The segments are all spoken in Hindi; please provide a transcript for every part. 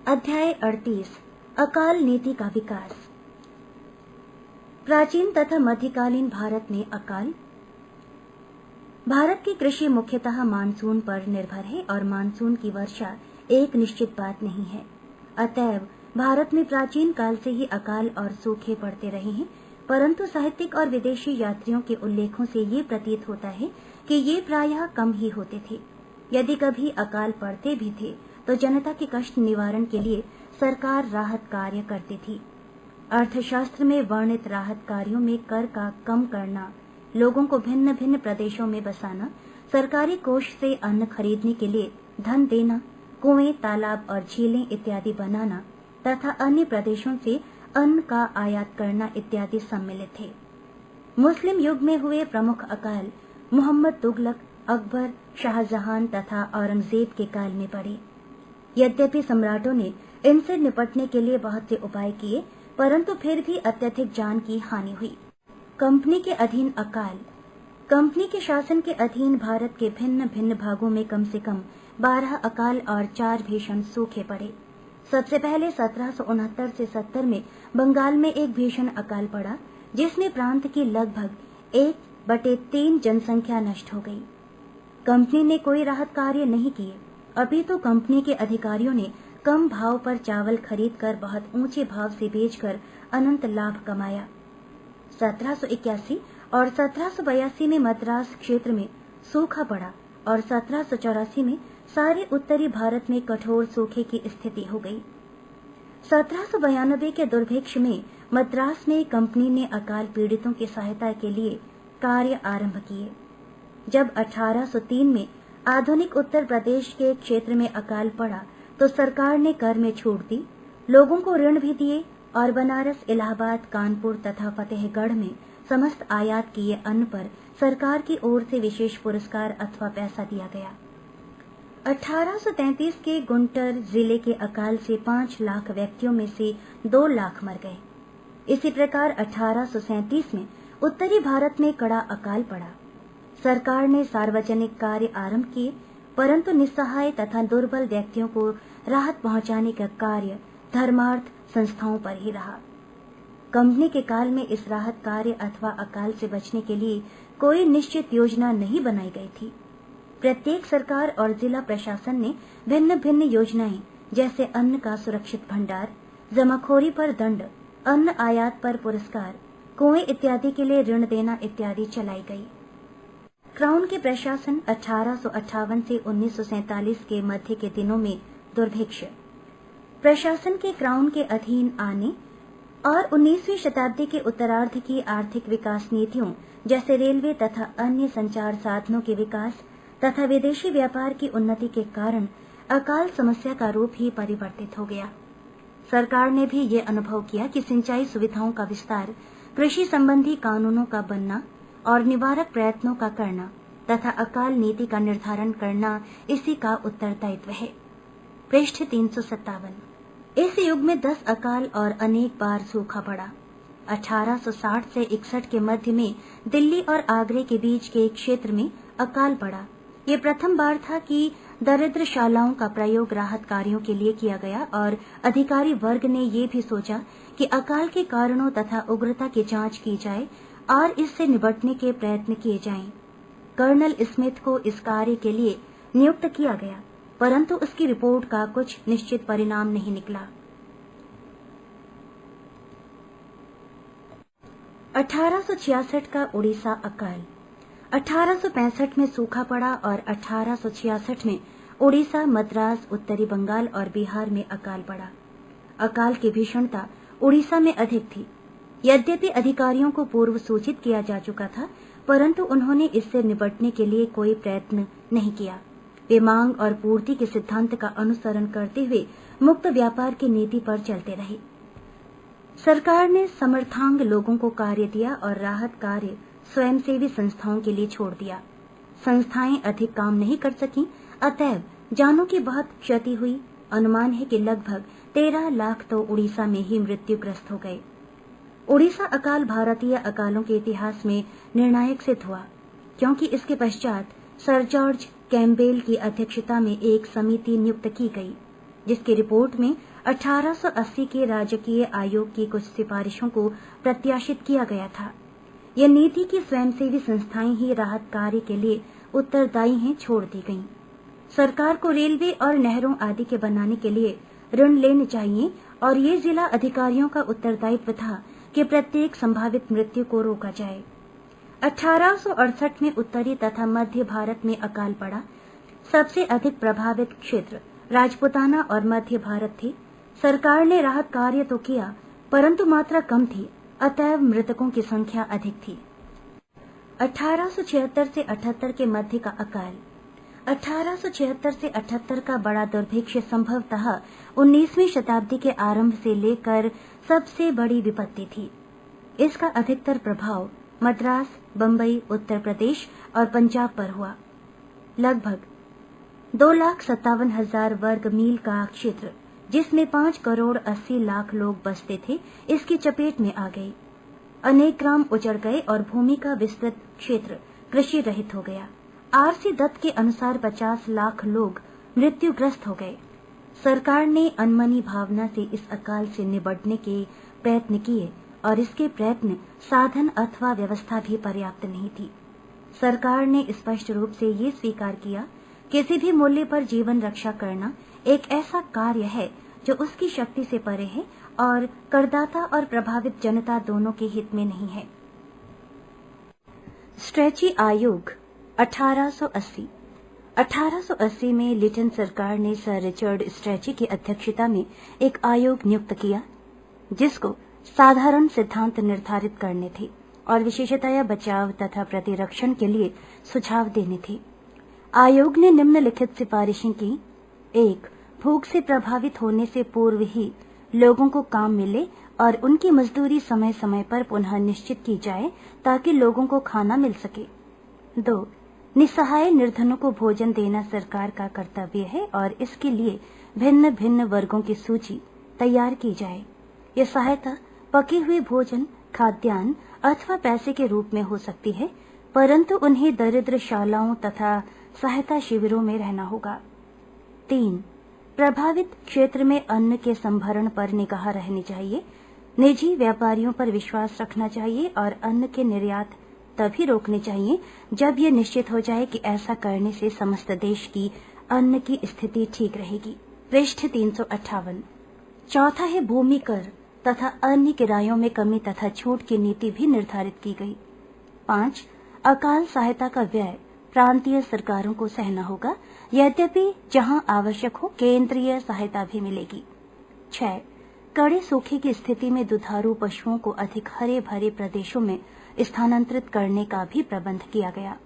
अध्याय 38 अकाल नीति का विकास। प्राचीन तथा मध्यकालीन भारत में अकाल। भारत की कृषि मुख्यतः मानसून पर निर्भर है और मानसून की वर्षा एक निश्चित बात नहीं है। अतएव भारत में प्राचीन काल से ही अकाल और सूखे पड़ते रहे हैं, परंतु साहित्यिक और विदेशी यात्रियों के उल्लेखों से ये प्रतीत होता है कि ये प्रायः कम ही होते थे। यदि कभी अकाल पड़ते भी थे तो जनता के कष्ट निवारण के लिए सरकार राहत कार्य करती थी। अर्थशास्त्र में वर्णित राहत कार्यों में कर का कम करना, लोगों को भिन्न भिन्न प्रदेशों में बसाना, सरकारी कोष से अन्न खरीदने के लिए धन देना, कुएं, तालाब और झीलें इत्यादि बनाना तथा अन्य प्रदेशों से अन्न का आयात करना इत्यादि सम्मिलित थे। मुस्लिम युग में हुए प्रमुख अकाल मोहम्मद तुगलक, अकबर, शाहजहां तथा औरंगजेब के काल में पड़े। यद्यपि सम्राटों ने इनसे निपटने के लिए बहुत से उपाय किए, परंतु फिर भी अत्यधिक जान की हानि हुई। कंपनी के अधीन अकाल। कंपनी के शासन के अधीन भारत के भिन्न भिन्न भागों में कम से कम 12 अकाल और 4 भीषण सूखे पड़े। सबसे पहले 1769 से 70 में बंगाल में एक भीषण अकाल पड़ा, जिसमें प्रांत की लगभग 1/3 जनसंख्या नष्ट हो गई। कंपनी ने कोई राहत कार्य नहीं किए, अभी तो कंपनी के अधिकारियों ने कम भाव पर चावल खरीदकर बहुत ऊंचे भाव से बेचकर अनंत लाभ कमाया। 1781 और 1782 में मद्रास क्षेत्र में सूखा पड़ा और 1784 में सारे उत्तरी भारत में कठोर सूखे की स्थिति हो गई। 1792 के दुर्भिक्ष में मद्रास में कंपनी ने अकाल पीड़ितों की सहायता के लिए कार्य आरंभ किए। जब 1803 में आधुनिक उत्तर प्रदेश के क्षेत्र में अकाल पड़ा तो सरकार ने कर में छूट दी, लोगों को ऋण भी दिए और बनारस, इलाहाबाद, कानपुर तथा फतेहगढ़ में समस्त आयात किए अन्न पर सरकार की ओर से विशेष पुरस्कार अथवा पैसा दिया गया। 1833 के गुंटूर जिले के अकाल से 5 लाख व्यक्तियों में से 2 लाख मर गए। इसी प्रकार 1837 में उत्तरी भारत में कड़ा अकाल पड़ा। सरकार ने सार्वजनिक कार्य आरंभ किए, परंतु निस्सहाय तथा दुर्बल व्यक्तियों को राहत पहुंचाने का कार्य धर्मार्थ संस्थाओं पर ही रहा। कंपनी के काल में इस राहत कार्य अथवा अकाल से बचने के लिए कोई निश्चित योजना नहीं बनाई गई थी। प्रत्येक सरकार और जिला प्रशासन ने भिन्न भिन्न योजनाएं, जैसे अन्न का सुरक्षित भंडार, जमाखोरी पर दंड, अन्न आयात पर पुरस्कार, कुएं इत्यादि के लिए ऋण देना इत्यादि चलाई गई। क्राउन के प्रशासन 1858 से 1947 के मध्य के दिनों में दुर्भिक्ष। प्रशासन के क्राउन के अधीन आने और 19वीं शताब्दी के उत्तरार्ध की आर्थिक विकास नीतियों, जैसे रेलवे तथा अन्य संचार साधनों के विकास तथा विदेशी व्यापार की उन्नति के कारण अकाल समस्या का रूप ही परिवर्तित हो गया। सरकार ने भी ये अनुभव किया कि सिंचाई सुविधाओं का विस्तार, कृषि संबंधी कानूनों का बनना और निवारक प्रयत्नों का करना तथा अकाल नीति का निर्धारण करना इसी का उत्तरदायित्व है। पृष्ठ 357। इस युग में 10 अकाल और अनेक बार सूखा पड़ा। 1860 से 61 के मध्य में दिल्ली और आगरे के बीच के क्षेत्र में अकाल पड़ा। ये प्रथम बार था कि दरिद्रशालाओं का प्रयोग राहत कार्यों के लिए किया गया और अधिकारी वर्ग ने ये भी सोचा कि अकाल के कारणों तथा उग्रता की जांच की जाए और इससे निपटने के प्रयत्न किए जाएं। कर्नल स्मिथ को इस कार्य के लिए नियुक्त किया गया, परंतु उसकी रिपोर्ट का कुछ निश्चित परिणाम नहीं निकला। 1866 का उड़ीसा अकाल। 1865 में सूखा पड़ा और 1866 में उड़ीसा, मद्रास, उत्तरी बंगाल और बिहार में अकाल पड़ा। अकाल की भीषणता उड़ीसा में अधिक थी। यद्यपि अधिकारियों को पूर्व सूचित किया जा चुका था, परंतु उन्होंने इससे निपटने के लिए कोई प्रयत्न नहीं किया। वे मांग और पूर्ति के सिद्धांत का अनुसरण करते हुए मुक्त व्यापार की नीति पर चलते रहे। सरकार ने समर्थांग लोगों को कार्य दिया और राहत कार्य स्वयंसेवी संस्थाओं के लिए छोड़ दिया। संस्थाएं अधिक काम नहीं कर सकीं, अतएव जानों की बहुत क्षति हुई। अनुमान है कि लगभग 13 लाख तो उड़ीसा में ही मृत्युग्रस्त हो गए। उड़ीसा अकाल भारतीय अकालों के इतिहास में निर्णायक सिद्ध हुआ, क्योंकि इसके पश्चात सर जॉर्ज कैम्पबेल की अध्यक्षता में एक समिति नियुक्त की गई, जिसकी रिपोर्ट में 1880 के राजकीय आयोग की कुछ सिफारिशों को प्रत्याशित किया गया था। यह नीति की स्वयंसेवी संस्थाएं ही राहत कार्य के लिए उत्तरदायी हैं छोड़ दी गईं। सरकार को रेलवे और नहरों आदि के बनाने के लिए ऋण लेने चाहिए और ये जिला अधिकारियों का उत्तरदायित्व था कि प्रत्येक संभावित मृत्यु को रोका जाए। 1868 में उत्तरी तथा मध्य भारत में अकाल पड़ा। सबसे अधिक प्रभावित क्षेत्र राजपूताना और मध्य भारत थे। सरकार ने राहत कार्य तो किया, परंतु मात्रा कम थी, अतएव मृतकों की संख्या अधिक थी। 1876 से 78 के मध्य का अकाल। 1876 से 78 का बड़ा दुर्भिक्ष संभवतः 19वीं शताब्दी के आरंभ से लेकर सबसे बड़ी विपत्ति थी। इसका अधिकतर प्रभाव मद्रास, बंबई, उत्तर प्रदेश और पंजाब पर हुआ। लगभग 2,57,000 वर्ग मील का क्षेत्र, जिसमें 5 करोड़ 80 लाख लोग बसते थे, इसकी चपेट में आ गई। अनेक ग्राम उजड़ गए और भूमि का विस्तृत क्षेत्र कृषि रहित हो गया। आरसी दत्त के अनुसार 50 लाख लोग मृत्युग्रस्त हो गए। सरकार ने अनमनी भावना से इस अकाल से निबटने के प्रयत्न किए और इसके प्रयत्न, साधन अथवा व्यवस्था भी पर्याप्त नहीं थी। सरकार ने स्पष्ट रूप से ये स्वीकार किया, किसी भी मूल्य पर जीवन रक्षा करना एक ऐसा कार्य है जो उसकी शक्ति से परे है और करदाता और प्रभावित जनता दोनों के हित में नहीं है। स्ट्रेची आयोग 1880। 1880 में लिटन सरकार ने सर रिचर्ड स्ट्रेची की अध्यक्षता में एक आयोग नियुक्त किया, जिसको साधारण सिद्धांत निर्धारित करने थे और विशेषतया बचाव तथा प्रतिरक्षण के लिए सुझाव देने थे। आयोग ने निम्नलिखित सिफारिशें की। 1. भूख से प्रभावित होने से पूर्व ही लोगों को काम मिले और उनकी मजदूरी समय समय पर पुनः निश्चित की जाए ताकि लोगों को खाना मिल सके। 2. निसहाय निर्धनों को भोजन देना सरकार का कर्तव्य है और इसके लिए भिन्न भिन्न वर्गों की सूची तैयार की जाए। यह सहायता पके हुए भोजन, खाद्यान्न अथवा पैसे के रूप में हो सकती है, परंतु उन्हें दरिद्र शालाओं तथा सहायता शिविरों में रहना होगा। 3. प्रभावित क्षेत्र में अन्न के संभरण पर निगाह रहनी चाहिए। निजी व्यापारियों पर विश्वास रखना चाहिए और अन्न के निर्यात तभी रोकने चाहिए जब यह निश्चित हो जाए कि ऐसा करने से समस्त देश की अन्न की स्थिति ठीक रहेगी। पृष्ठ 358। चौथा है भूमि कर तथा अन्य किरायों में कमी तथा छूट की नीति भी निर्धारित की गई। 5. अकाल सहायता का व्यय प्रांतीय सरकारों को सहना होगा, यद्यपि जहां आवश्यक हो केंद्रीय सहायता भी मिलेगी। 6. कड़े सूखे की स्थिति में दुधारू पशुओं को अधिक हरे भरे प्रदेशों में स्थानांतरित करने का भी प्रबंध किया गया।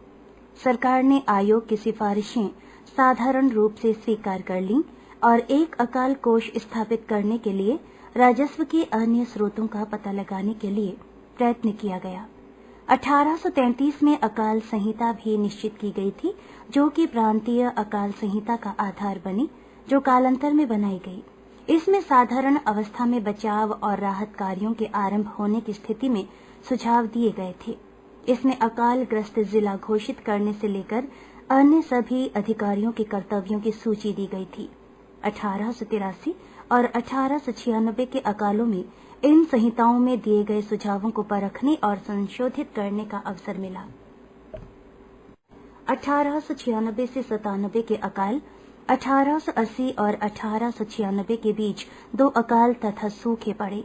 सरकार ने आयोग की सिफारिशें साधारण रूप से स्वीकार कर लीं और एक अकाल कोष स्थापित करने के लिए राजस्व के अन्य स्रोतों का पता लगाने के लिए प्रयत्न किया गया। 1833 में अकाल संहिता भी निश्चित की गई थी, जो कि प्रांतीय अकाल संहिता का आधार बनी, जो कालांतर में बनाई गई। इसमें साधारण अवस्था में बचाव और राहत कार्यों के आरंभ होने की स्थिति में सुझाव दिए गए थे। इसमें अकाल ग्रस्त जिला घोषित करने से लेकर अन्य सभी अधिकारियों के कर्तव्यों की सूची दी गई थी। 1883 और 1896 के अकालों में इन संहिताओं में दिए गए सुझावों को परखने और संशोधित करने का अवसर मिला। 1896 से 97 के अकाल, 1880 और 1896 के बीच 2 अकाल तथा सूखे पड़े,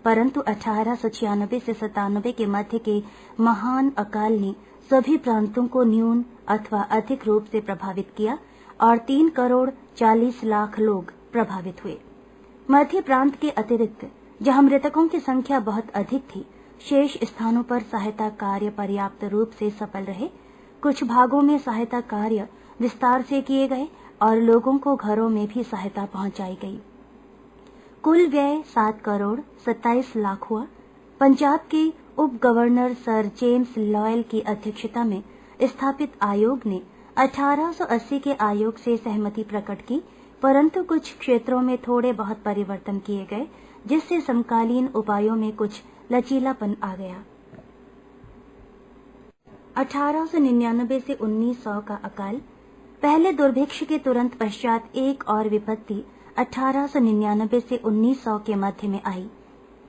परंतु 1896 से 97 के मध्य के महान अकाल ने सभी प्रांतों को न्यून अथवा अधिक रूप से प्रभावित किया और 3 करोड़ 40 लाख लोग प्रभावित हुए। मध्य प्रांत के अतिरिक्त जहां मृतकों की संख्या बहुत अधिक थी, शेष स्थानों पर सहायता कार्य पर्याप्त रूप से सफल रहे। कुछ भागों में सहायता कार्य विस्तार से किए गए और लोगों को घरों में भी सहायता पहुंचाई गई। कुल व्यय 7 करोड़ 27 लाख हुआ। पंजाब के उप गवर्नर सर जेम्स लॉयल की अध्यक्षता में स्थापित आयोग ने 1880 के आयोग से सहमति प्रकट की, परंतु कुछ क्षेत्रों में थोड़े बहुत परिवर्तन किए गए, जिससे समकालीन उपायों में कुछ लचीलापन आ गया। 1899 से 1900 का अकाल। पहले दुर्भिक्ष के तुरंत पश्चात एक और विपत्ति 1899 से 1900 के मध्य में आई।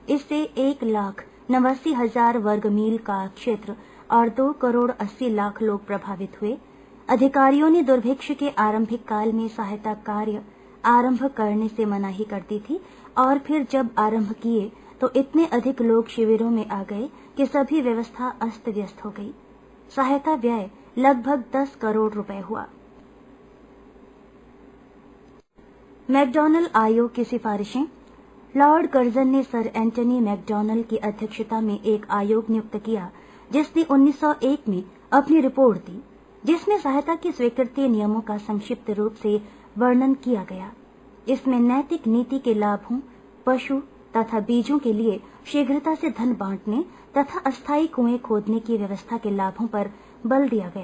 इससे 1,89,000 वर्ग मील का क्षेत्र और 2,80,00,000 लोग प्रभावित हुए। अधिकारियों ने दुर्भिक्ष के आरंभिक काल में सहायता कार्य आरंभ करने से मनाही कर दी थी और फिर जब आरंभ किए तो इतने अधिक लोग शिविरों में आ गए कि सभी व्यवस्था अस्त व्यस्त हो गई। सहायता व्यय लगभग 10 करोड़ रुपए हुआ। मैकडॉनल्ड आयोग की सिफारिशें। लॉर्ड कर्जन ने सर एंटनी मैकडॉनल्ड की अध्यक्षता में एक आयोग नियुक्त किया जिसने 1901 में अपनी रिपोर्ट दी, जिसमें सहायता की स्वीकृति नियमों का संक्षिप्त रूप से वर्णन किया गया। इसमें नैतिक नीति के लाभों, पशु तथा बीजों के लिए शीघ्रता से धन बांटने तथा अस्थायी कुएं खोदने की व्यवस्था के लाभों पर बल दिया गया।